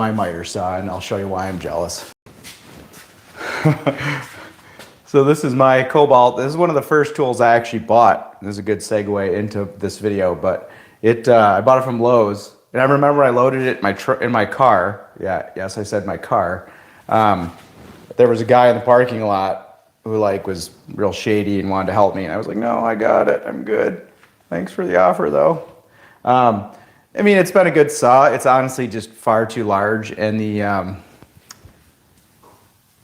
my miter saw, and I'll show you why I'm jealous. So this is my Cobalt. This is one of the first tools I actually bought. This is a good segue into this video, but I bought it from Lowe's, and I remember I loaded it in my car. Yeah, yes, I said my car. There was a guy in the parking lot who was real shady and wanted to help me, and I was like, no, I got it, I'm good. Thanks for the offer, though. I mean, it's been a good saw. It's honestly just far too large, and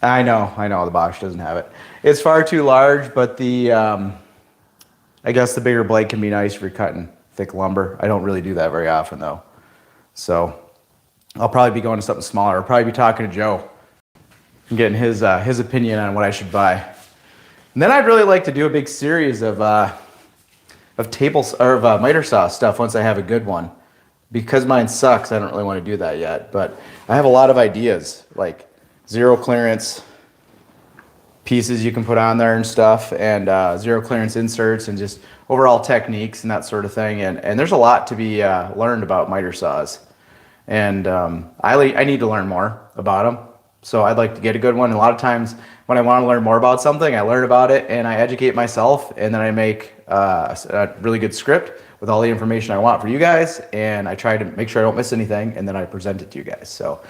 I know the Bosch doesn't have it. It's far too large, but I guess the bigger blade can be nice if you're cutting thick lumber. I don't really do that very often, though. So I'll probably be going to something smaller. I'll probably be talking to Joe and getting his opinion on what I should buy. And then I'd really like to do a big series of miter saw stuff once I have a good one. Because mine sucks, I don't really want to do that yet. But I have a lot of ideas, like zero clearance pieces you can put on there and stuff, and zero clearance inserts, and just overall techniques and that sort of thing. And there's a lot to be learned about miter saws. And I need to learn more about them. So I'd like to get a good one. And a lot of times when I want to learn more about something, I learn about it and I educate myself, and then I make a really good script with all the information I want for you guys, and I try to make sure I don't miss anything, and then I present it to you guys. So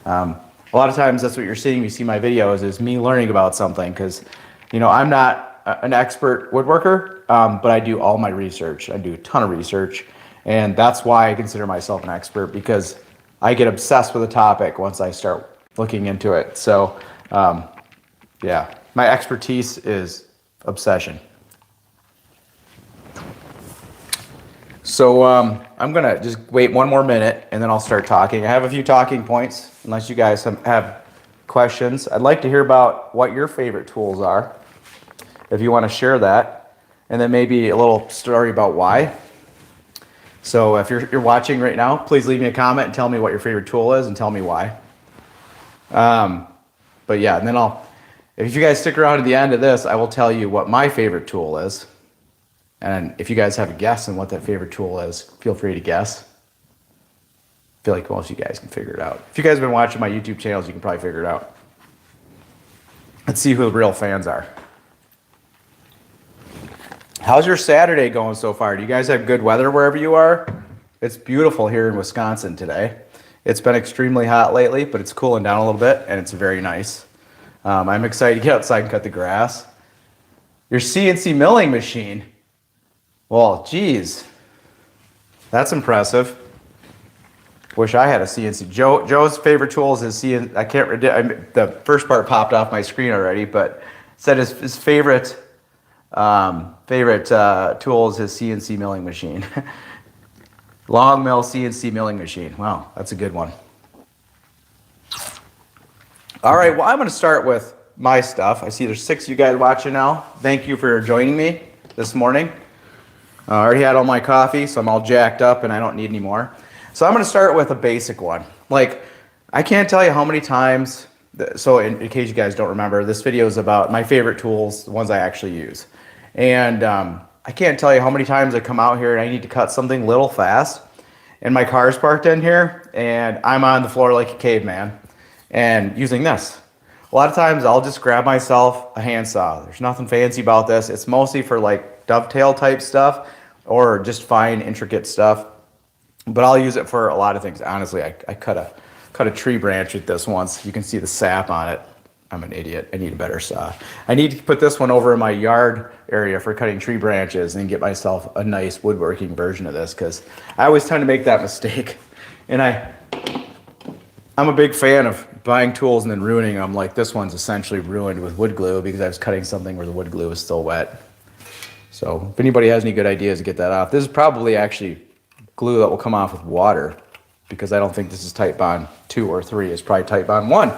a lot of times that's what you're seeing. You see my videos is me learning about something, because I'm not an expert woodworker, but I do all my research. I do a ton of research, and that's why I consider myself an expert, because I get obsessed with a topic once I start looking into it. So yeah, my expertise is obsession. So I'm gonna just wait one more minute and then I'll start talking. I have a few talking points, unless you guys have questions. I'd like to hear about what your favorite tools are, if you want to share that, and then maybe a little story about why. So if you're watching right now, please leave me a comment and tell me what your favorite tool is and tell me why. But yeah, and then if you guys stick around to the end of this, I will tell you what my favorite tool is. And if you guys have a guess on what that favorite tool is, feel free to guess. I feel like most of you guys can figure it out. If you guys have been watching my YouTube channels, you can probably figure it out. Let's see who the real fans are. How's your Saturday going so far? Do you guys have good weather wherever you are? It's beautiful here in Wisconsin today. It's been extremely hot lately, but it's cooling down a little bit, and it's very nice. I'm excited to get outside and cut the grass. Your CNC milling machine. Well, geez, that's impressive. Wish I had a CNC. Joe's favorite tool is his CNC. The first part popped off my screen already, but said his favorite tool is his CNC milling machine. Long mill CNC milling machine. Wow, that's a good one. All right, well, I'm going to start with my stuff. I see there's 6 of you guys watching now. Thank you for joining me this morning. I already had all my coffee, so I'm all jacked up and I don't need any more. So I'm going to start with a basic one. I can't tell you how many times, so in case you guys don't remember, this video is about my favorite tools, the ones I actually use. And I can't tell you how many times I come out here and I need to cut something little fast, and my car's parked in here, and I'm on the floor like a caveman and using this. A lot of times I'll just grab myself a handsaw. There's nothing fancy about this. It's mostly for dovetail type stuff or just fine intricate stuff, but I'll use it for a lot of things. Honestly, I cut a tree branch with this once. You can see the sap on it. I'm an idiot. I need a better saw. I need to put this one over in my yard area for cutting tree branches and get myself a nice woodworking version of this, because I always tend to make that mistake. And I'm a big fan of buying tools and then ruining them. Like this one's essentially ruined with wood glue because I was cutting something where the wood glue is still wet. So if anybody has any good ideas to get that off, this is probably actually glue that will come off with water, because I don't think this is Titebond 2 or 3. It's probably Titebond 1,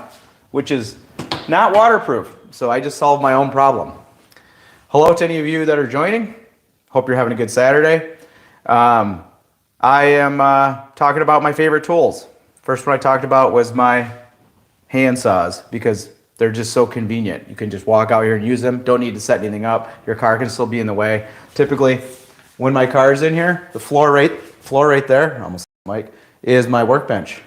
which is not waterproof. So I just solved my own problem. Hello to any of you that are joining. Hope you're having a good Saturday. I am talking about my favorite tools. First one I talked about was my hand saws, because they're just so convenient. You can just walk out here and use them. Don't need to set anything up. Your car can still be in the way. Typically, when my car's in here, the floor right there, almost Mike, is my workbench.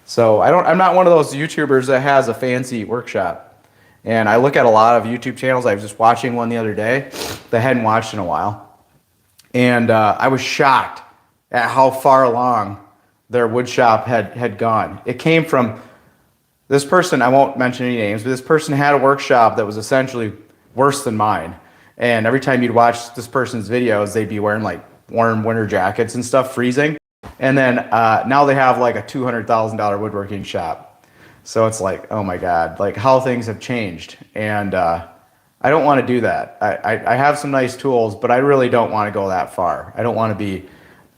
So I'm not one of those YouTubers that has a fancy workshop. And I look at a lot of YouTube channels. I was just watching one the other day that I hadn't watched in a while. And I was shocked at how far along their wood shop had gone. It came from this person, I won't mention any names, but this person had a workshop that was essentially worse than mine. And every time you'd watch this person's videos, they'd be wearing like warm winter jackets and stuff, freezing. And then now they have like a $200,000 woodworking shop. So it's like, oh my God, like how things have changed. And I don't want to do that. I have some nice tools, but I really don't want to go that far. I don't want to be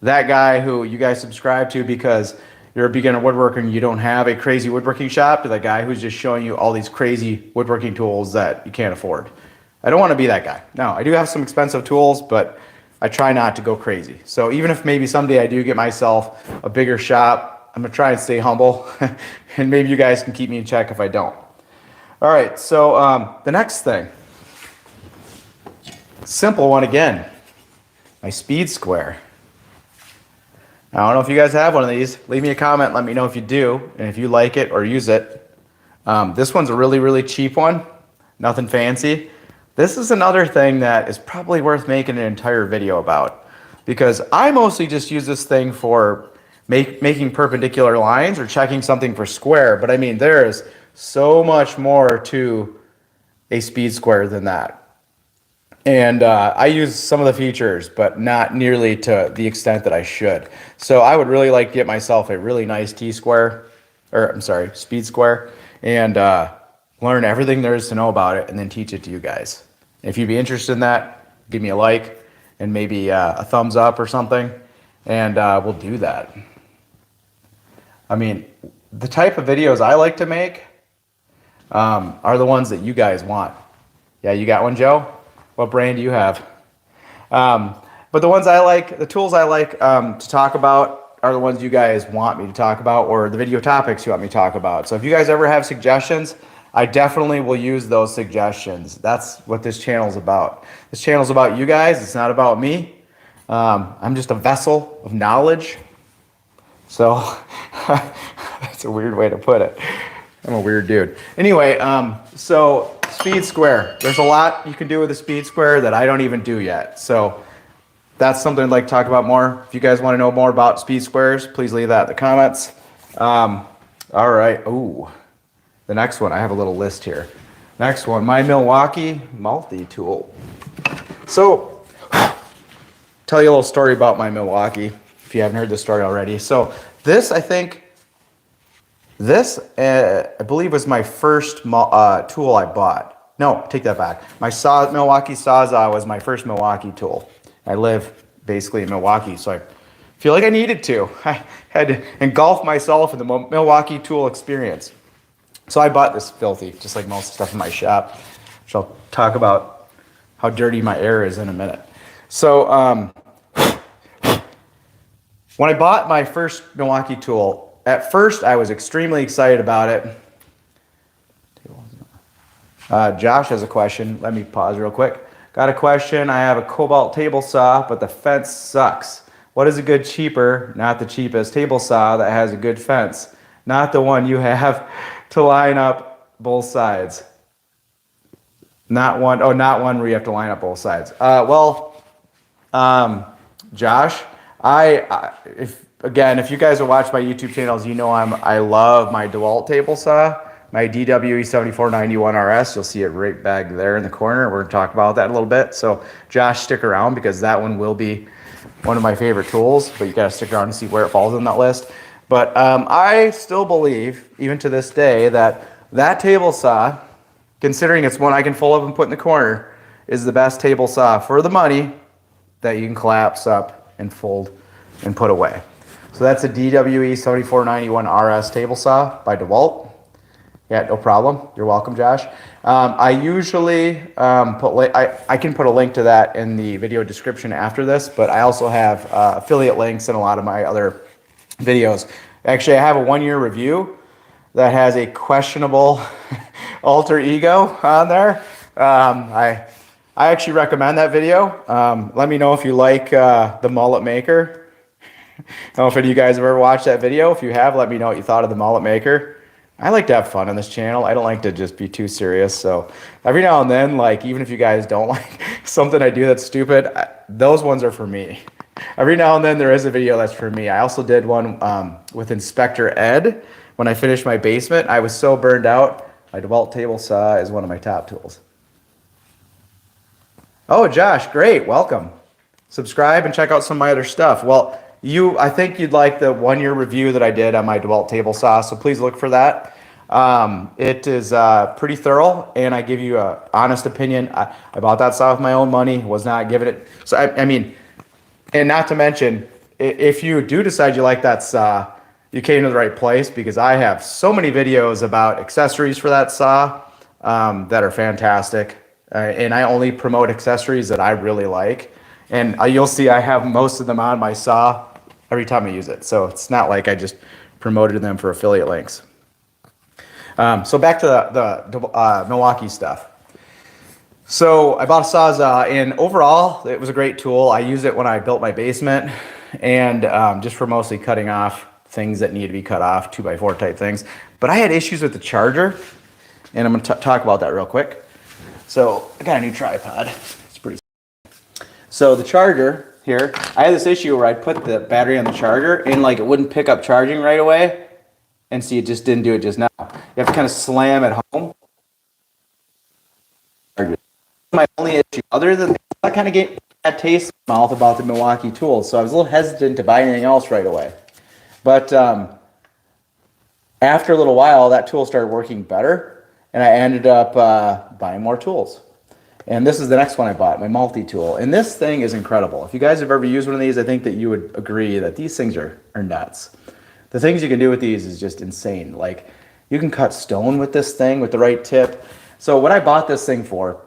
that guy who you guys subscribe to because you're a beginner woodworker and you don't have a crazy woodworking shop, to the guy who's just showing you all these crazy woodworking tools that you can't afford. I don't want to be that guy. No, I do have some expensive tools, but I try not to go crazy. So even if maybe someday I do get myself a bigger shop, I'm going to try and stay humble. And maybe you guys can keep me in check if I don't. All right, so the next thing. Simple one again. My speed square. I don't know if you guys have one of these. Leave me a comment. Let me know if you do and if you like it or use it. This one's a really, really cheap one. Nothing fancy. This is another thing that is probably worth making an entire video about, because I mostly just use this thing for making perpendicular lines or checking something for square. But I mean, there is so much more to a speed square than that. And I use some of the features, but not nearly to the extent that I should. So I would really like to get myself a really nice speed square, and learn everything there is to know about it and then teach it to you guys. If you'd be interested in that, give me a like and maybe a thumbs up or something, and we'll do that. I mean, the type of videos I like to make are the ones that you guys want. Yeah, you got one, Joe? What brand do you have? But the ones I like, the tools I like to talk about are the ones you guys want me to talk about, or the video topics you want me to talk about. So if you guys ever have suggestions, I definitely will use those suggestions. That's what this channel is about. This channel is about you guys. It's not about me. I'm just a vessel of knowledge. So that's a weird way to put it. I'm a weird dude. Anyway, so speed square. There's a lot you can do with a speed square that I don't even do yet. So that's something I'd like to talk about more. If you guys want to know more about speed squares, please leave that in the comments. All right. Ooh. The next one, I have a little list here. Next one, my Milwaukee multi-tool. So, tell you a little story about my Milwaukee, if you haven't heard this story already. So, this, I believe was my first tool I bought. No, take that back. My Milwaukee Sawzall was my first Milwaukee tool. I live basically in Milwaukee, so I feel like I needed to. I had to engulf myself in the Milwaukee tool experience. So I bought this filthy, just like most stuff in my shop, which I'll talk about how dirty my air is in a minute. So when I bought my first Milwaukee tool, at first I was extremely excited about it. Josh has a question. Let me pause real quick. Got a question. I have a Cobalt table saw, but the fence sucks. What is a good cheaper, not the cheapest, table saw that has a good fence? Not the one you have to line up both sides. Not one where you have to line up both sides. Josh, if you guys have watched my YouTube channels, you know I love my DeWalt table saw, my DWE 7491 RS. You'll see it right back there in the corner. We're going to talk about that a little bit. So Josh, stick around because that one will be one of my favorite tools, but you got to stick around to see where it falls on that list. But I still believe, even to this day, that table saw, considering it's one I can fold up and put in the corner, is the best table saw for the money that you can collapse up and fold and put away. So that's a DWE 7491 RS table saw by DeWalt. Yeah, no problem. You're welcome, Josh. I usually I can put a link to that in the video description after this, but I also have affiliate links in a lot of my other videos. Actually, I have a 1-year review that has a questionable alter ego on there. I actually recommend that video. Let me know if you like the mullet maker. I don't know if any of you guys have ever watched that video. If you have, let me know what you thought of the mullet maker. I like to have fun on this channel. I don't like to just be too serious. So every now and then, like, even if you guys don't like something I do that's stupid, those ones are for me. Every now and then there is a video that's for me. I also did one with Inspector Ed when I finished my basement. I was so burned out. My DeWalt table saw is one of my top tools. Oh, Josh, great. Welcome. Subscribe and check out some of my other stuff. Well, I think you'd like the 1-year review that I did on my DeWalt table saw, so please look for that. It is pretty thorough, and I give you an honest opinion. I bought that saw with my own money, was not giving it. So, I mean, and not to mention, if you do decide you like that saw, you came to the right place, because I have so many videos about accessories for that saw that are fantastic. And I only promote accessories that I really like. And you'll see I have most of them on my saw every time I use it. So it's not like I just promoted them for affiliate links. So back to the Milwaukee stuff. So I bought a Sawzall, and overall it was a great tool. I used it when I built my basement, and just for mostly cutting off things that need to be cut off, 2x4 type things. But I had issues with the charger, and I'm going to talk about that real quick. So I got a new tripod. It's pretty. So the charger here, I had this issue where I'd put the battery on the charger and like it wouldn't pick up charging right away. And see, it just didn't do it just now. You have to kind of slam it home. My only issue, other than that, I kind of get that taste in my mouth about the Milwaukee tools. So I was a little hesitant to buy anything else right away. But after a little while, that tool started working better. And I ended up buying more tools. And this is the next one I bought, my multi-tool. And this thing is incredible. If you guys have ever used one of these, I think that you would agree that these things are nuts. The things you can do with these is just insane. Like, you can cut stone with this thing with the right tip. So what I bought this thing for,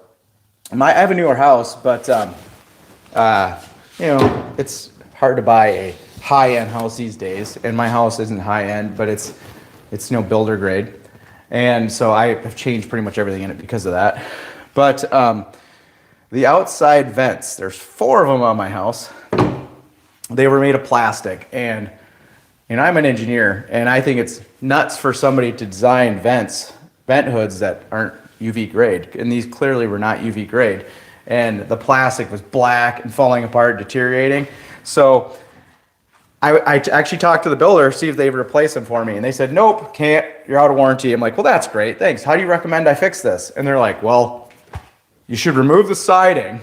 I have a newer house, but you know, it's hard to buy a high-end house these days. And my house isn't high-end, but it's builder grade. And so I have changed pretty much everything in it because of that. But the outside vents, there's 4 of them on my house. They were made of plastic. And I'm an engineer, and I think it's nuts for somebody to design vent hoods that aren't UV grade. And these clearly were not UV grade. And the plastic was black and falling apart, deteriorating. So I actually talked to the builder, see if they would replace them for me. And they said, nope, can't, you're out of warranty. I'm like, well, that's great, thanks. How do you recommend I fix this? And they're like, well, you should remove the siding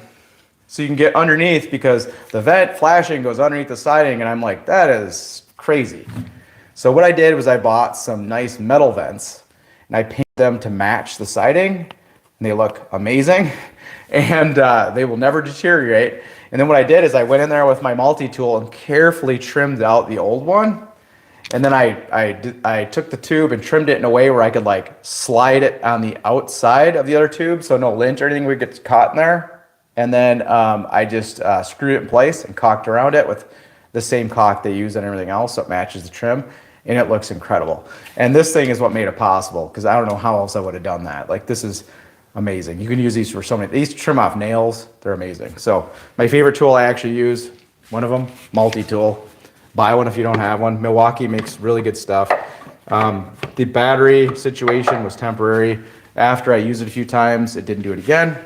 so you can get underneath, because the vent flashing goes underneath the siding. And I'm like, that is crazy. So what I did was I bought some nice metal vents, and I painted them to match the siding, and they look amazing, and they will never deteriorate. And then what I did is I went in there with my multi-tool and carefully trimmed out the old one. And then I took the tube and trimmed it in a way where I could like slide it on the outside of the other tube, so no lint or anything would get caught in there. And then I just screwed it in place and caulked around it with the same caulk they use on everything else, so it matches the trim. And it looks incredible. And this thing is what made it possible, because I don't know how else I would have done that. Like, this is amazing. You can use these for so many. These trim off nails. They're amazing. So my favorite tool I actually use, one of them, multi-tool. Buy one if you don't have one. Milwaukee makes really good stuff. The battery situation was temporary. After I used it a few times, it didn't do it again.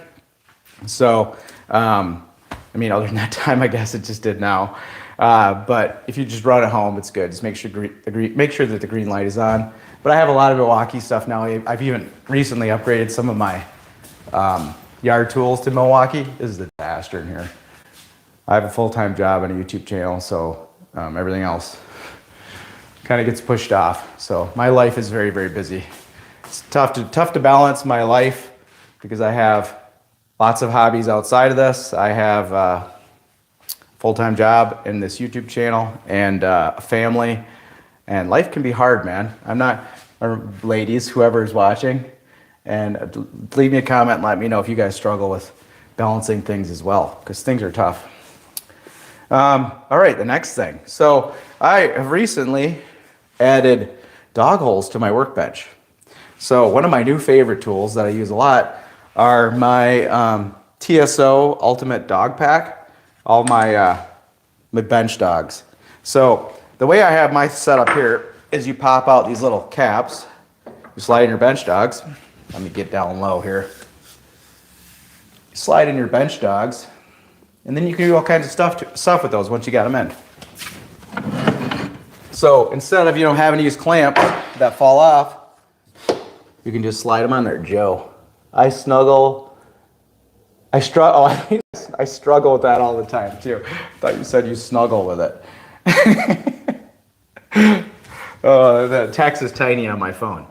So, I mean, other than that time, I guess it just did now. But if you just run it home, it's good. Just make sure that the green light is on. But I have a lot of Milwaukee stuff now. I've even recently upgraded some of my yard tools to Milwaukee. This is the disaster in here. I have a full-time job and a YouTube channel, so everything else kind of gets pushed off. So my life is very, very busy. It's tough to balance my life because I have lots of hobbies outside of this. I have a full-time job in this YouTube channel and a family, and life can be hard, man. I'm not, or ladies, whoever is watching, and leave me a comment and let me know if you guys struggle with balancing things as well, because things are tough. All right, the next thing. So I have recently added dog holes to my workbench. So one of my new favorite tools that I use a lot are my TSO Ultimate Dog Pack, all my bench dogs. So the way I have my setup here is you pop out these little caps, you slide in your bench dogs. Let me get down low here. You slide in your bench dogs, and then you can do all kinds of stuff with those once you got them in. So instead of having to use clamps that fall off, you can just slide them on there, Joe. I struggle with that all the time too. Thought you said you snuggle with it. Oh, the text is tiny on my phone.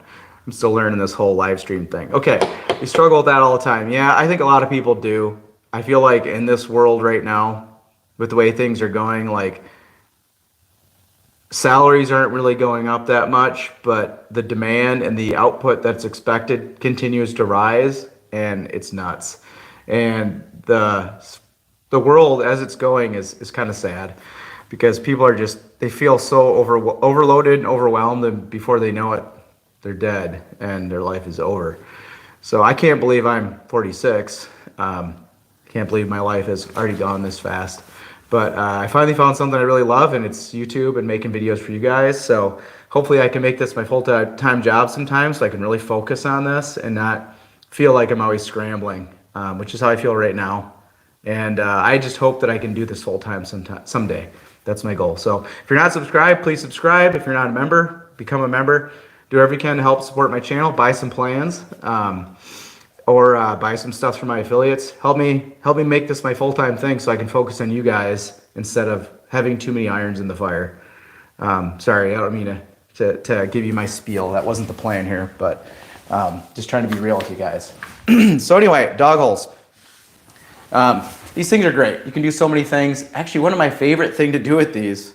I'm still learning this whole live stream thing. Okay, you struggle with that all the time. Yeah, I think a lot of people do. I feel like in this world right now, with the way things are going, like salaries aren't really going up that much, but the demand and the output that's expected continues to rise, and it's nuts. And the world as it's going is kind of sad, because people are they feel so overloaded and overwhelmed, and before they know it, they're dead and their life is over. So I can't believe I'm 46. Can't believe my life has already gone this fast. But I finally found something I really love, and it's YouTube and making videos for you guys. So hopefully I can make this my full-time job sometime, so I can really focus on this and not feel like I'm always scrambling, which is how I feel right now. And I just hope that I can do this full-time someday. That's my goal. So if you're not subscribed, please subscribe. If you're not a member, become a member. Do whatever you can to help support my channel. Buy some plans. Or buy some stuff from my affiliates. Help me make this my full-time thing, so I can focus on you guys instead of having too many irons in the fire. Sorry, I don't mean to give you my spiel. That wasn't the plan here, but just trying to be real with you guys. So anyway, dog holes. These things are great. You can do so many things. Actually, one of my favorite thing to do with these,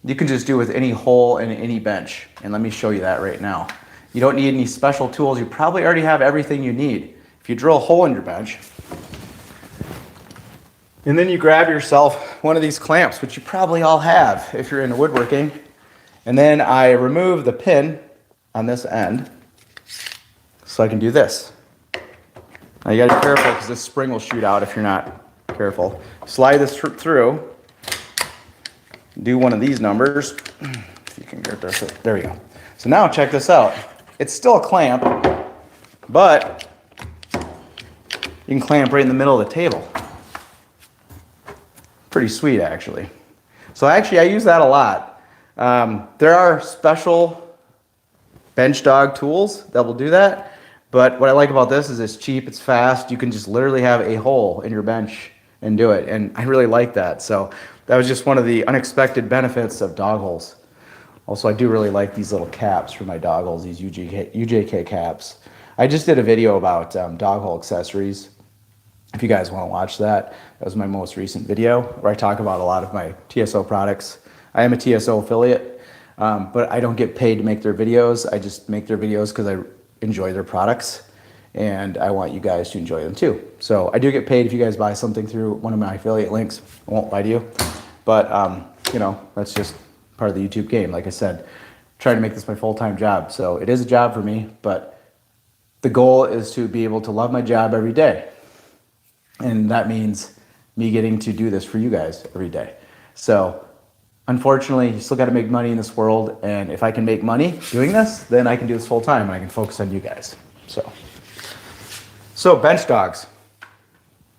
you can just do with any hole in any bench. And let me show you that right now. You don't need any special tools. You probably already have everything you need. If you drill a hole in your bench, and then you grab yourself one of these clamps, which you probably all have if you're into woodworking, and then I remove the pin on this end so I can do this. Now you gotta be careful, because this spring will shoot out if you're not careful. Slide this through, do one of these numbers. If you can get there we go. So now check this out. It's still a clamp, but you can clamp right in the middle of the table. Pretty sweet, actually. So actually, I use that a lot. There are special bench dog tools that will do that, but what I like about this is it's cheap, it's fast. You can just literally have a hole in your bench and do it, and I really like that. So that was just one of the unexpected benefits of dog holes. Also, I do really like these little caps for my dog holes, these UJK caps. I just did a video about dog hole accessories. If you guys want to watch that, that was my most recent video where I talk about a lot of my TSO products. I am a TSO affiliate, but I don't get paid to make their videos. I just make their videos because I enjoy their products, and I want you guys to enjoy them too. So I do get paid if you guys buy something through one of my affiliate links. I won't lie to you, but that's just part of the YouTube game. Like I said, trying to make this my full-time job. So it is a job for me, but the goal is to be able to love my job every day. And that means me getting to do this for you guys every day. So unfortunately, you still got to make money in this world. And if I can make money doing this, then I can do this full-time and I can focus on you guys. So bench dogs,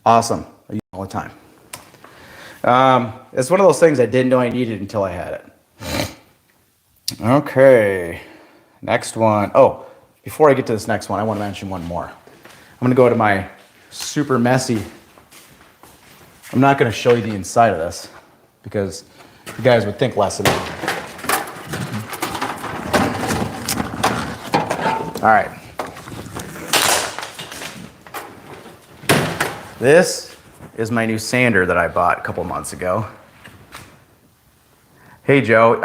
awesome. I use them all the time. It's one of those things I didn't know I needed until I had it. Okay, next one. Oh, before I get to this next one, I want to mention one more. I'm going to go to my super messy. I'm not going to show you the inside of this because you guys would think less of me. All right. This is my new sander that I bought a couple months ago. Hey Joe,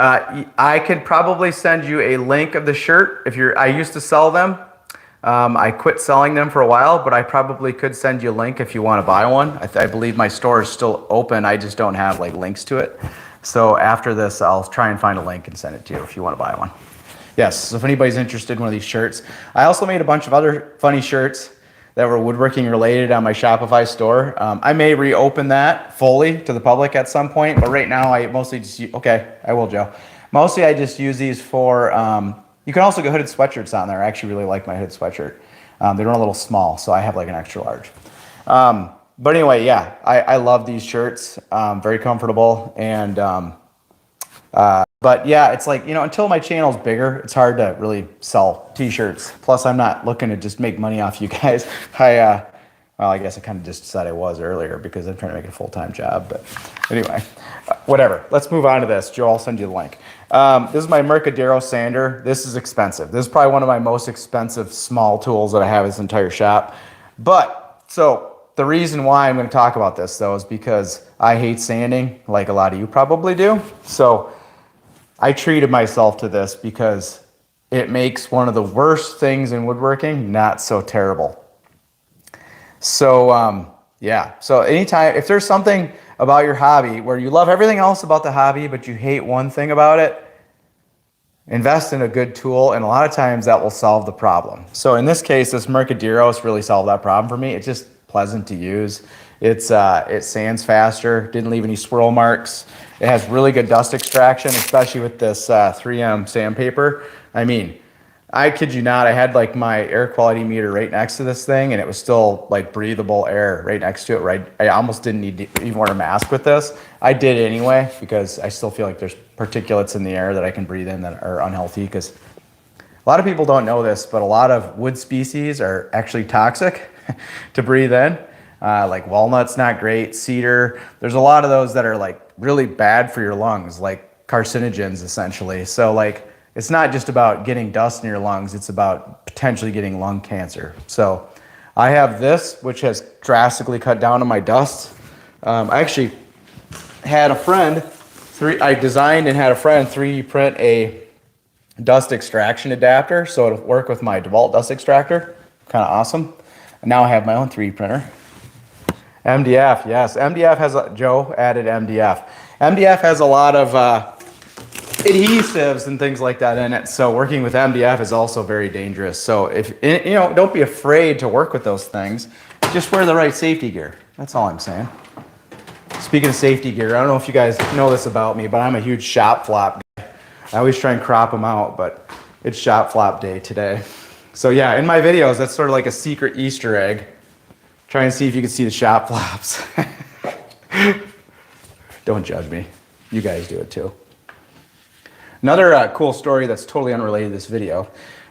I could probably send you a link of the shirt if I used to sell them. I quit selling them for a while, but I probably could send you a link if you want to buy one. I believe my store is still open. I just don't have links to it. So after this, I'll try and find a link and send it to you if you want to buy one. Yes, so if anybody's interested in one of these shirts. I also made a bunch of other funny shirts that were woodworking related on my Shopify store. I may reopen that fully to the public at some point, but right now I mostly just use, okay, I will, Joe. Mostly I just use these for, you can also get hooded sweatshirts on there. I actually really like my hooded sweatshirt. They run a little small, so I have like an extra large. But anyway, yeah, I love these shirts. Very comfortable. And, but yeah, it's like, you know, until my channel's bigger, it's hard to really sell t-shirts. Plus, I'm not looking to just make money off you guys. Well, I guess I kind of just said I was earlier because I'm trying to make it a full-time job. But anyway, whatever. Let's move on to this. Joe, I'll send you the link. This is my Mercadero sander. This is expensive. This is probably one of my most expensive small tools that I have in this entire shop. But, so the reason why I'm going to talk about this, though, is because I hate sanding, like a lot of you probably do. So I treated myself to this because it makes one of the worst things in woodworking not so terrible. So, yeah. So anytime, if there's something about your hobby where you love everything else about the hobby, but you hate one thing about it, invest in a good tool, and a lot of times that will solve the problem. So in this case, this Mercaderos really solved that problem for me. It's just pleasant to use. It sands faster, didn't leave any swirl marks. It has really good dust extraction, especially with this 3M sandpaper. I mean, I kid you not, I had like my air quality meter right next to this thing, and it was still like breathable air right next to it. Right, I almost didn't need to even wear a mask with this. I did it anyway because I still feel like there's particulates in the air that I can breathe in that are unhealthy. Because a lot of people don't know this, but a lot of wood species are actually toxic to breathe in. Like walnut's not great, cedar. There's a lot of those that are like really bad for your lungs, like carcinogens essentially. So like, it's not just about getting dust in your lungs, it's about potentially getting lung cancer. So I have this, which has drastically cut down on my dust. I actually had a friend, I designed and had a friend 3D print a dust extraction adapter so it'll work with my DeWalt dust extractor. Kind of awesome. And now I have my own 3D printer. MDF, yes. MDF has, Joe added MDF. MDF has a lot of adhesives and things like that in it. So working with MDF is also very dangerous. So if, you know, don't be afraid to work with those things. Just wear the right safety gear. That's all I'm saying. Speaking of safety gear, I don't know if you guys know this about me, but I'm a huge shop flop guy. I always try and crop them out, but it's shop flop day today. So yeah, in my videos, that's sort of like a secret Easter egg. Try and see if you can see the shop flops. Don't judge me. You guys do it too. Another cool story that's totally unrelated to this video.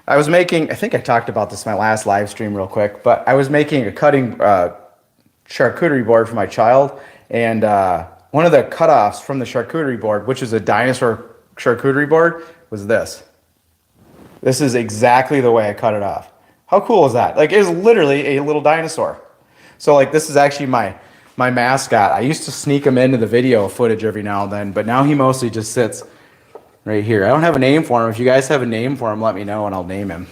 I was making, I think I talked about this in my last live stream real quick, but I was making a cutting charcuterie board for my child, and one of the cutoffs from the charcuterie board, which is a dinosaur charcuterie board, was this. This is exactly the way I cut it off. How cool is that? Like, it's literally a little dinosaur. So like, this is actually my mascot. I used to sneak him into the video footage every now and then, but now he mostly just sits right here. I don't have a name for him. If you guys have a name for him, let me know and I'll name him.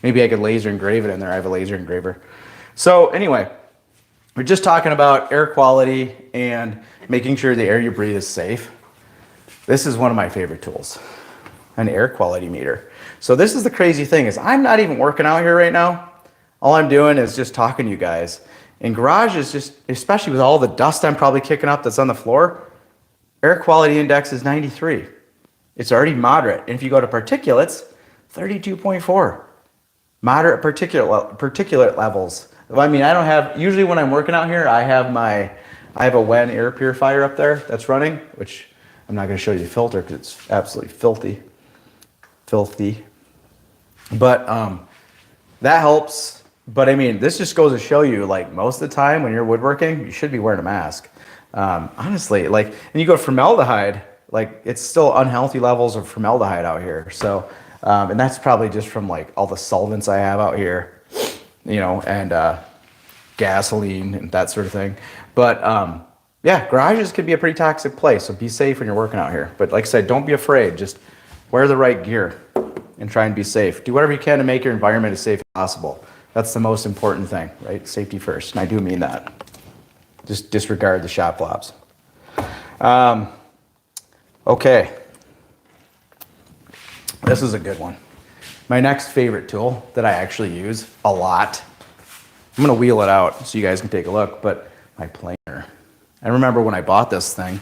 Maybe I could laser engrave it in there. I have a laser engraver. So anyway, we're just talking about air quality and making sure the air you breathe is safe. This is one of my favorite tools, an air quality meter. So this is the crazy thing is I'm not even working out here right now. All I'm doing is just talking to you guys. And garage is just, especially with all the dust I'm probably kicking up that's on the floor, air quality index is 93. It's already moderate. And if you go to particulates, 32.4. Moderate particulate levels. I mean, I don't have, usually when I'm working out here, I have a Wen air purifier up there that's running, which I'm not going to show you the filter because it's absolutely filthy. But that helps. But I mean, this just goes to show you, like, most of the time when you're woodworking, you should be wearing a mask. Honestly, like, and you go formaldehyde, like, it's still unhealthy levels of formaldehyde out here. So, and that's probably just from like all the solvents I have out here, you know, and gasoline and that sort of thing. But yeah, garages can be a pretty toxic place. So be safe when you're working out here. But like I said, don't be afraid. Just wear the right gear and try and be safe. Do whatever you can to make your environment as safe as possible. That's the most important thing, right? Safety first, and I do mean that. Just disregard the shop flops. Okay. This is a good one. My next favorite tool that I actually use a lot I'm gonna wheel it out so you guys can take a look, but my planer. I remember when I bought this thing.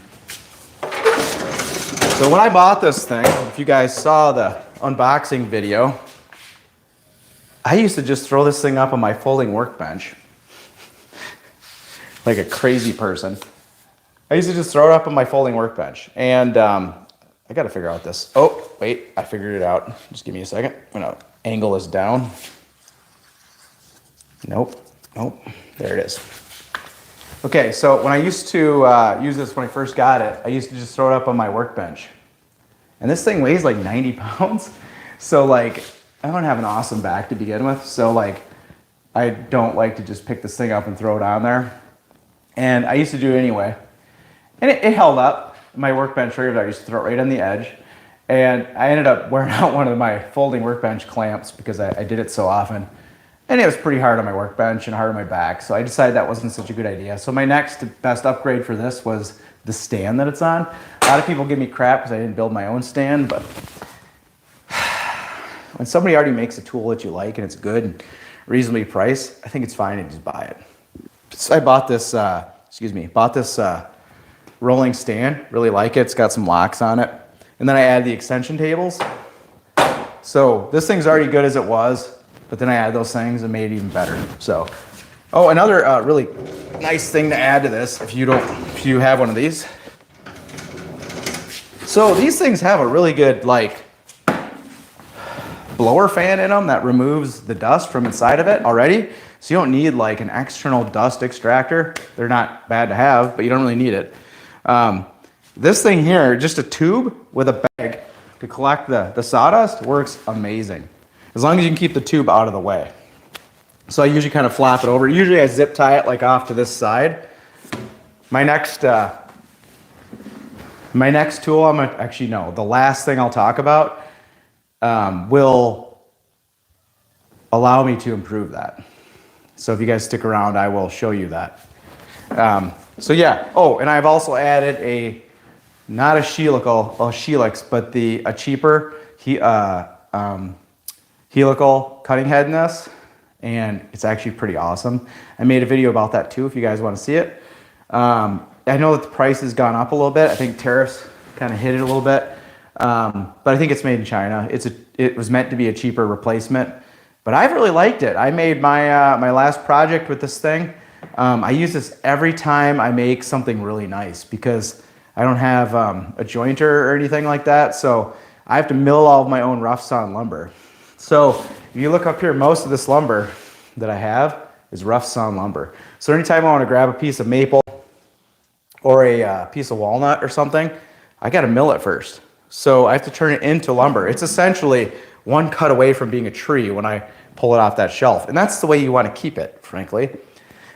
So when I bought this thing, if you guys saw the unboxing video, I used to just throw this thing up on my folding workbench like a crazy person. I used to just throw it up on my folding workbench. And I gotta figure out this. Oh, wait, I figured it out. Just give me a second. I'm gonna angle this down. Nope, there it is. Okay, so when I used to use this when I first got it, I used to just throw it up on my workbench. And this thing weighs like 90 pounds. So like, I don't have an awesome back to begin with. So like, I don't like to just pick this thing up and throw it on there. And I used to do it anyway. And it held up. My workbench right there, I used to throw it right on the edge. And I ended up wearing out one of my folding workbench clamps because I did it so often. And it was pretty hard on my workbench and hard on my back. So I decided that wasn't such a good idea. So my next best upgrade for this was the stand that it's on. A lot of people give me crap because I didn't build my own stand, but when somebody already makes a tool that you like and it's good and reasonably priced, I think it's fine to just buy it. So I bought this, rolling stand, really like it. It's got some locks on it. And then I added the extension tables. So this thing's already good as it was. But then I added those things and made it even better. So, oh, another really nice thing to add to this, if you have one of these. So these things have a really good like blower fan in them that removes the dust from inside of it already. So you don't need like an external dust extractor. They're not bad to have, but you don't really need it. This thing here, just a tube with a bag to collect the sawdust, works amazing. As long as you can keep the tube out of the way. So I usually kind of flap it over. Usually I zip tie it like off to this side. My next tool, the last thing I'll talk about will allow me to improve that. So if you guys stick around, I will show you that. So yeah, oh, and I've also added not a Helix, but a cheaper, helical cutting head in this, and it's actually pretty awesome. I made a video about that too if you guys want to see it. I know that the price has gone up a little bit. I think tariffs kind of hit it a little bit, but I think it's made in China. It was meant to be a cheaper replacement, but I've really liked it. I made my last project with this thing. I use this every time I make something really nice because I don't have a jointer or anything like that, so I have to mill all of my own rough sawn lumber. So if you look up here, most of this lumber that I have is rough sawn lumber. So anytime I want to grab a piece of maple or a piece of walnut or something, I got to mill it first. So I have to turn it into lumber. It's essentially one cut away from being a tree when I pull it off that shelf. And that's the way you want to keep it, frankly.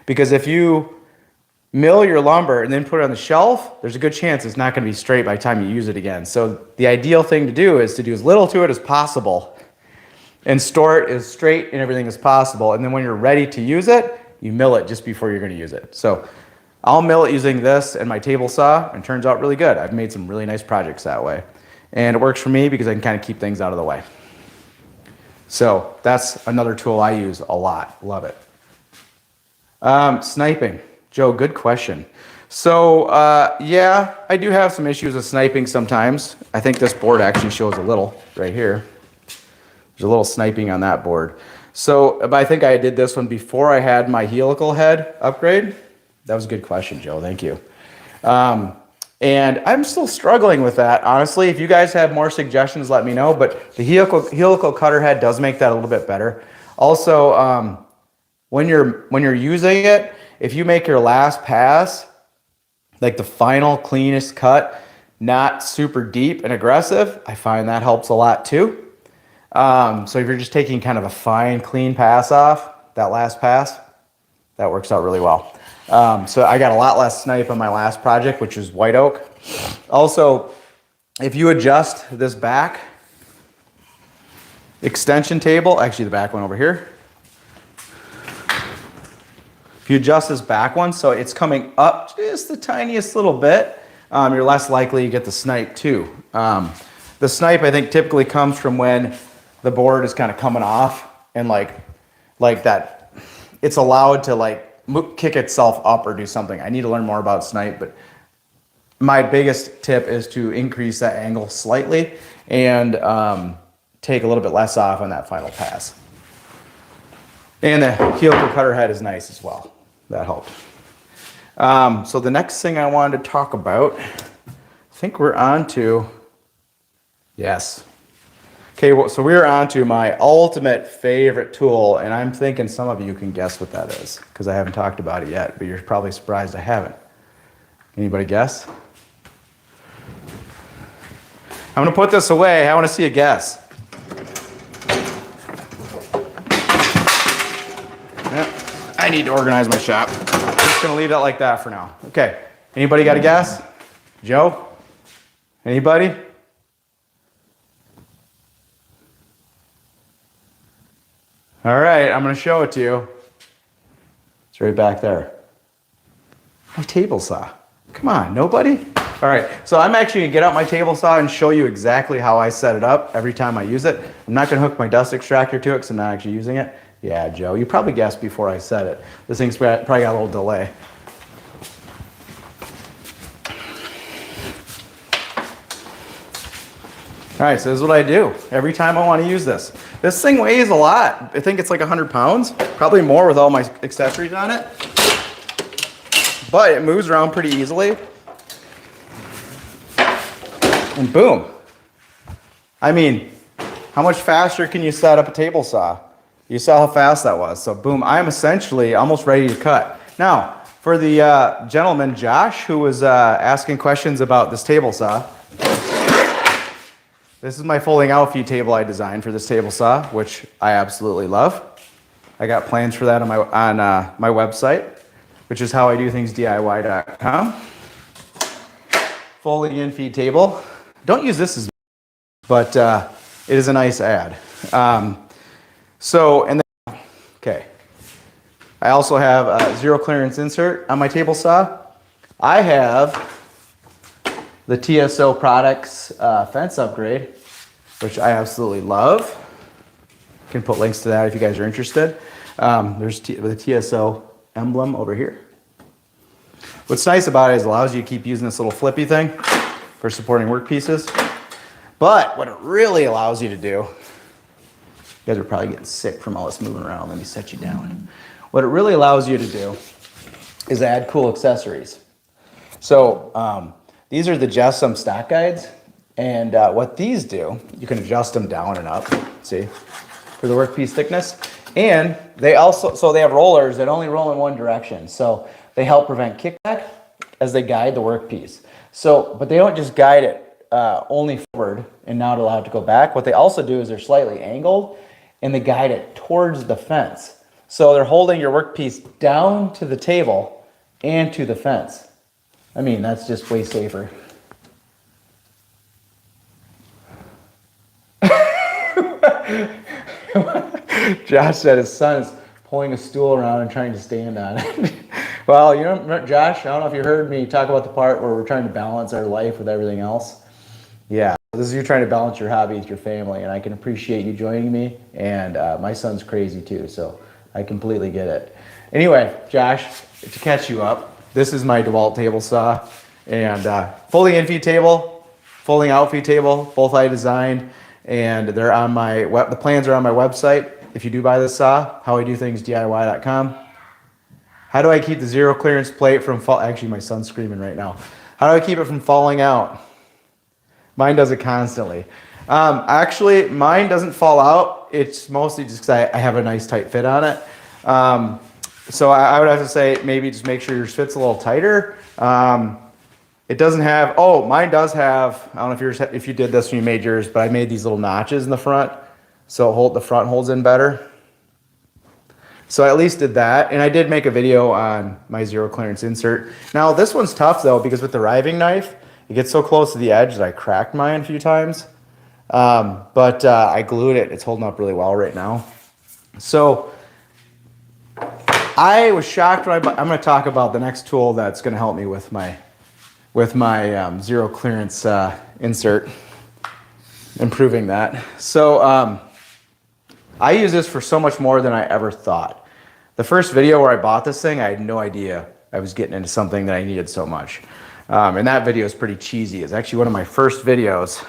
Because if you mill your lumber and then put it on the shelf, there's a good chance it's not going to be straight by the time you use it again. So the ideal thing to do is to do as little to it as possible and store it as straight and everything as possible. And then when you're ready to use it, you mill it just before you're going to use it. So I'll mill it using this and my table saw, and it turns out really good. I've made some really nice projects that way. And it works for me because I can kind of keep things out of the way. So that's another tool I use a lot. Love it. Sniping. Joe, good question. So yeah, I do have some issues with sniping sometimes. I think this board actually shows a little right here. There's a little sniping on that board. So, but I think I did this one before I had my helical head upgrade. That was a good question, Joe. Thank you. And I'm still struggling with that, honestly. If you guys have more suggestions, let me know. But the helical cutter head does make that a little bit better. Also, when you're using it, if you make your last pass, like the final cleanest cut, not super deep and aggressive, I find that helps a lot too. So if you're just taking kind of a fine, clean pass off, that last pass, that works out really well. So I got a lot less snipe on my last project, which was white oak. Also, if you adjust this back extension table, actually the back one over here, if you adjust this back one so it's coming up just the tiniest little bit, you're less likely to get the snipe too. The snipe, I think, typically comes from when the board is kind of coming off and like that it's allowed to like kick itself up or do something. I need to learn more about snipe, but my biggest tip is to increase that angle slightly and take a little bit less off on that final pass. And the helical cutter head is nice as well. That helped. So the next thing I wanted to talk about, I think we're on to, yes. Okay, well, so we're on to my ultimate favorite tool, and I'm thinking some of you can guess what that is, because I haven't talked about it yet, but you're probably surprised I haven't. Anybody guess? I'm gonna put this away. I wanna see a guess. Yeah, I need to organize my shop. I'm just gonna leave that like that for now. Okay, anybody got a guess? Joe? Anybody? All right, I'm going to show it to you. It's right back there. My table saw. Come on, nobody? All right, so I'm actually going to get out my table saw and show you exactly how I set it up every time I use it. I'm not going to hook my dust extractor to it because I'm not actually using it. Yeah, Joe, you probably guessed before I said it. This thing's probably got a little delay. All right, so this is what I do every time I want to use this. This thing weighs a lot. I think it's like 100 pounds, probably more with all my accessories on it. But it moves around pretty easily. And boom. I mean, how much faster can you set up a table saw? You saw how fast that was. So boom, I'm essentially almost ready to cut. Now, for the gentleman, Josh, who was asking questions about this table saw, this is my folding out feed table I designed for this table saw, which I absolutely love. I got plans for that on my website, which is howidothingsdiy.com. Folding in feed table. Don't use this as, but it is a nice ad. Okay. I also have a zero clearance insert on my table saw. I have the TSO Products fence upgrade, which I absolutely love. I can put links to that if you guys are interested. There's the TSO emblem over here. What's nice about it is it allows you to keep using this little flippy thing for supporting workpieces. But what it really allows you to do, you guys are probably getting sick from all this moving around. Let me set you down. What it really allows you to do is add cool accessories. So these are the Jessam stock guides, and what these do, you can adjust them down and up, see, for the workpiece thickness. And they also, so they have rollers that only roll in one direction. So they help prevent kickback as they guide the workpiece. So, but they don't just guide it only forward and not allow it to go back. What they also do is they're slightly angled and they guide it towards the fence. So they're holding your workpiece down to the table and to the fence. I mean, that's just way safer. Josh said his son is pulling a stool around and trying to stand on it. Well, you know, Josh, I don't know if you heard me talk about the part where we're trying to balance our life with everything else. Yeah, this is you trying to balance your hobby with your family, and I can appreciate you joining me. And my son's crazy too, so I completely get it. Anyway, Josh, to catch you up, this is my DeWalt table saw, and folding in feed table, folding out feed table, both I designed, and they're on my the plans are on my website. If you do buy this saw, howidothingsdiy.com. How do I keep the zero clearance plate from actually my son's screaming right now. How do I keep it from falling out? Mine does it constantly. Actually, mine doesn't fall out. It's mostly just because I have a nice tight fit on it. So I would have to say maybe just make sure your fit's a little tighter. It doesn't have, oh, mine does have, I don't know if you did this when you made yours, but I made these little notches in the front. So the front holds in better. So I at least did that. And I did make a video on my zero clearance insert. Now this one's tough though, because with the riving knife, it gets so close to the edge that I cracked mine a few times. But I glued it. It's holding up really well right now. So I was shocked when I'm going to talk about the next tool that's going to help me with my zero clearance insert, improving that. So I use this for so much more than I ever thought. The first video where I bought this thing, I had no idea I was getting into something that I needed so much. And that video is pretty cheesy. It's actually one of my first videos.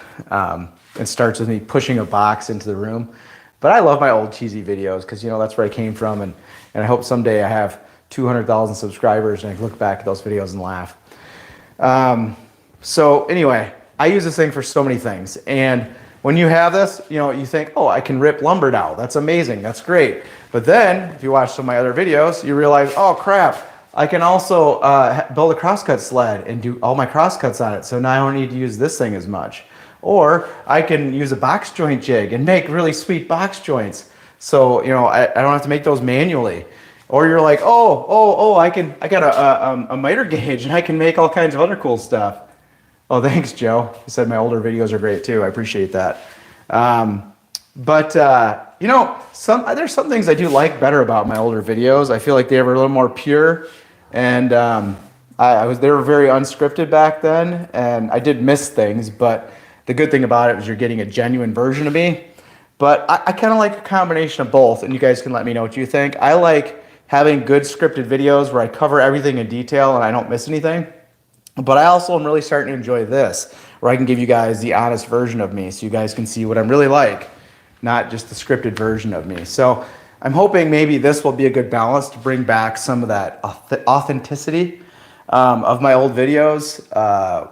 It starts with me pushing a box into the room. But I love my old cheesy videos because, you know, that's where I came from. And I hope someday I have 200,000 subscribers and I can look back at those videos and laugh. So anyway, I use this thing for so many things. And when you have this, you know, you think, oh, I can rip lumber now. That's amazing. That's great. But then if you watch some of my other videos, you realize, oh, crap. I can also build a crosscut sled and do all my crosscuts on it. So now I don't need to use this thing as much. Or I can use a box joint jig and make really sweet box joints. So, you know, I don't have to make those manually. Or you're like, I got a miter gauge and I can make all kinds of other cool stuff. Oh, thanks, Joe. You said my older videos are great too. I appreciate that. You know, there's some things I do like better about my older videos. I feel like they were a little more pure, and they were very unscripted back then, and I did miss things. But the good thing about it was you're getting a genuine version of me. But I kind of like a combination of both, and you guys can let me know what you think. I like having good scripted videos where I cover everything in detail and I don't miss anything. But I also am really starting to enjoy this, where I can give you guys the honest version of me so you guys can see what I'm really like, not just the scripted version of me. So I'm hoping maybe this will be a good balance to bring back some of that authenticity of my old videos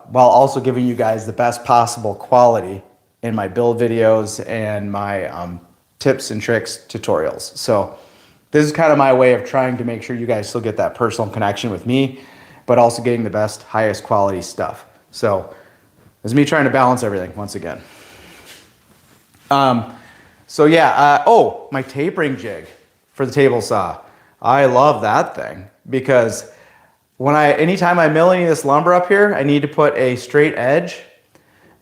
while also giving you guys the best possible quality in my build videos and my tips and tricks tutorials. So this is kind of my way of trying to make sure you guys still get that personal connection with me, but also getting the best, highest quality stuff. So this is me trying to balance everything once again. My tapering jig for the table saw. I love that thing because anytime I'm milling this lumber up here, I need to put a straight edge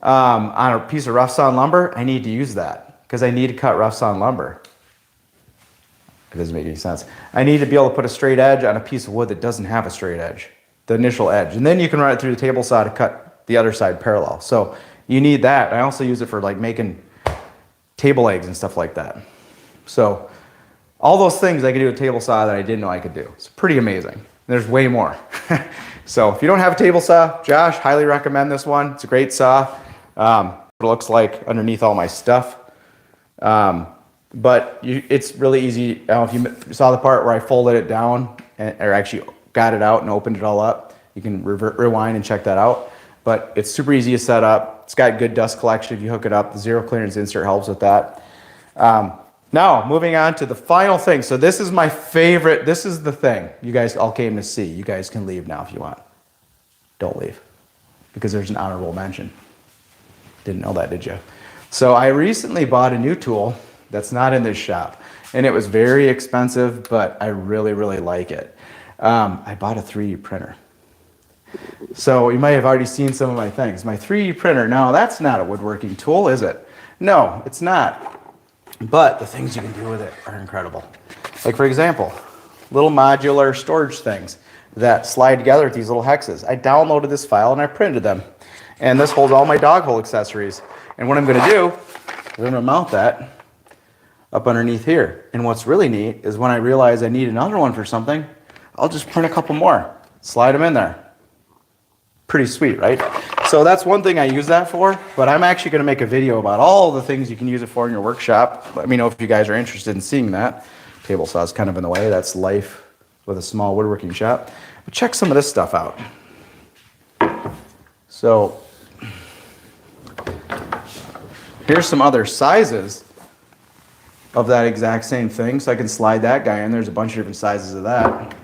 on a piece of rough sawn lumber. I need to use that because I need to cut rough sawn lumber. It doesn't make any sense. I need to be able to put a straight edge on a piece of wood that doesn't have a straight edge, the initial edge. And then you can run it through the table saw to cut the other side parallel. So you need that. I also use it for like making table legs and stuff like that. So all those things I can do with a table saw that I didn't know I could do. It's pretty amazing. There's way more. So if you don't have a table saw, Josh, highly recommend this one. It's a great saw. It looks like underneath all my stuff. It's really easy. I don't know if you saw the part where I folded it down or actually got it out and opened it all up. You can rewind and check that out. But it's super easy to set up. It's got good dust collection if you hook it up. The zero clearance insert helps with that. Now, moving on to the final thing. So this is my favorite. This is the thing you guys all came to see. You guys can leave now if you want. Don't leave because there's an honorable mention. Didn't know that, did you? So I recently bought a new tool that's not in this shop. And it was very expensive, but I really, really like it. I bought a 3D printer. So you might have already seen some of my things. My 3D printer, now that's not a woodworking tool, is it? No, it's not. But the things you can do with it are incredible. Like for example, little modular storage things that slide together with these little hexes. I downloaded this file and I printed them. And this holds all my dog hole accessories. And what I'm gonna do, I'm gonna mount that up underneath here. And what's really neat is when I realize I need another one for something, I'll just print a couple more, slide them in there. Pretty sweet, right? So that's one thing I use that for, but I'm actually going to make a video about all the things you can use it for in your workshop. Let me know if you guys are interested in seeing that. Table saw is kind of in the way. That's life with a small woodworking shop. But check some of this stuff out. So here's some other sizes of that exact same thing. So I can slide that guy in. There's a bunch of different sizes of that.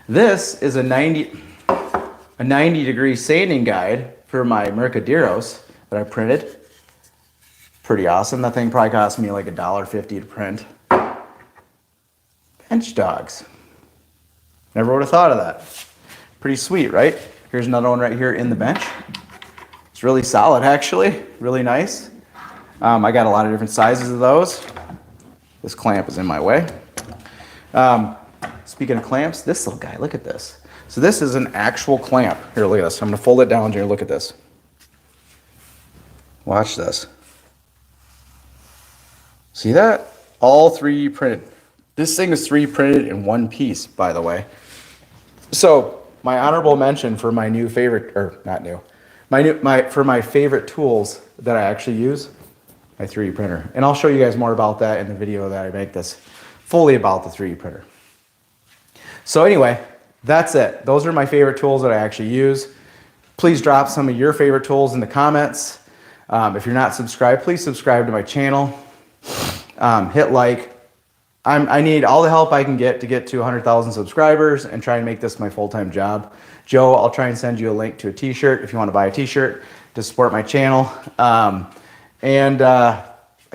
This is a 90-degree sanding guide for my Mercaderos that I printed. Pretty awesome. That thing probably cost me like $1.50 to print. Bench dogs. Never would have thought of that. Pretty sweet, right? Here's another one right here in the bench. It's really solid, actually. Really nice. I got a lot of different sizes of those. This clamp is in my way. Speaking of clamps, this little guy, look at this. So this is an actual clamp. Here, look at this. I'm going to fold it down here. Look at this. Watch this. See that? All 3D printed. This thing is 3D printed in one piece, by the way. So my honorable mention for my new favorite, or not new, for my favorite tools that I actually use, my 3D printer. And I'll show you guys more about that in the video that I make this fully about the 3D printer. So anyway, that's it. Those are my favorite tools that I actually use. Please drop some of your favorite tools in the comments. If you're not subscribed, please subscribe to my channel. Hit like. I need all the help I can get to 100,000 subscribers and try and make this my full-time job. Joe, I'll try and send you a link to a t-shirt if you want to buy a t-shirt to support my channel. I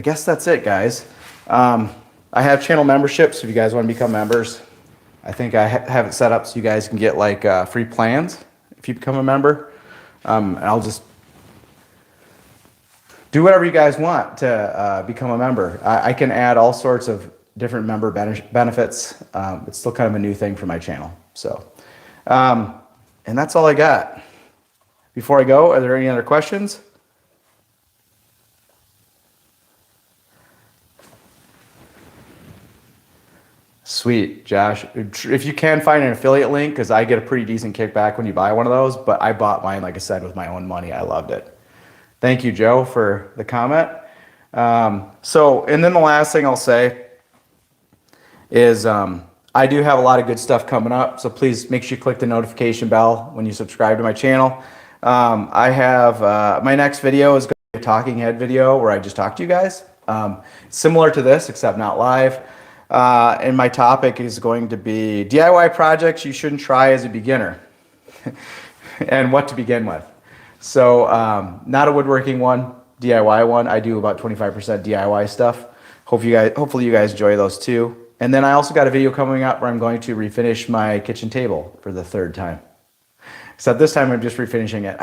guess that's it, guys. I have channel memberships if you guys want to become members. I think I have it set up so you guys can get like free plans if you become a member. And I'll just do whatever you guys want to become a member. I can add all sorts of different member benefits. It's still kind of a new thing for my channel. So, and that's all I got. Before I go, are there any other questions? Sweet, Josh. If you can find an affiliate link, because I get a pretty decent kickback when you buy one of those, but I bought mine, like I said, with my own money. I loved it. Thank you, Joe, for the comment. And then the last thing I'll say is I do have a lot of good stuff coming up, so please make sure you click the notification bell when you subscribe to my channel. I have my next video is going to be a talking head video where I just talk to you guys. Similar to this, except not live. And my topic is going to be DIY projects you shouldn't try as a beginner and what to begin with. So not a woodworking one, DIY one. I do about 25% DIY stuff. Hopefully you guys enjoy those too. And then I also got a video coming up where I'm going to refinish my kitchen table for the third time. Except this time I'm just refinishing it.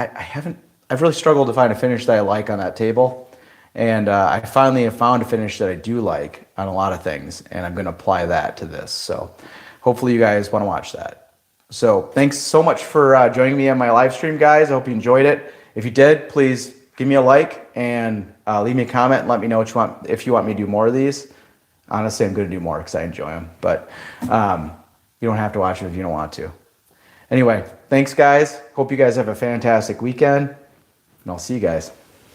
I've really struggled to find a finish that I like on that table. And I finally have found a finish that I do like on a lot of things. And I'm going to apply that to this. So hopefully you guys want to watch that. So thanks so much for joining me on my live stream, guys. I hope you enjoyed it. If you did, please give me a like and leave me a comment and let me know what you want, if you want me to do more of these. Honestly, I'm going to do more because I enjoy them, but you don't have to watch it if you don't want to. Anyway, thanks, guys. Hope you guys have a fantastic weekend, and I'll see you guys.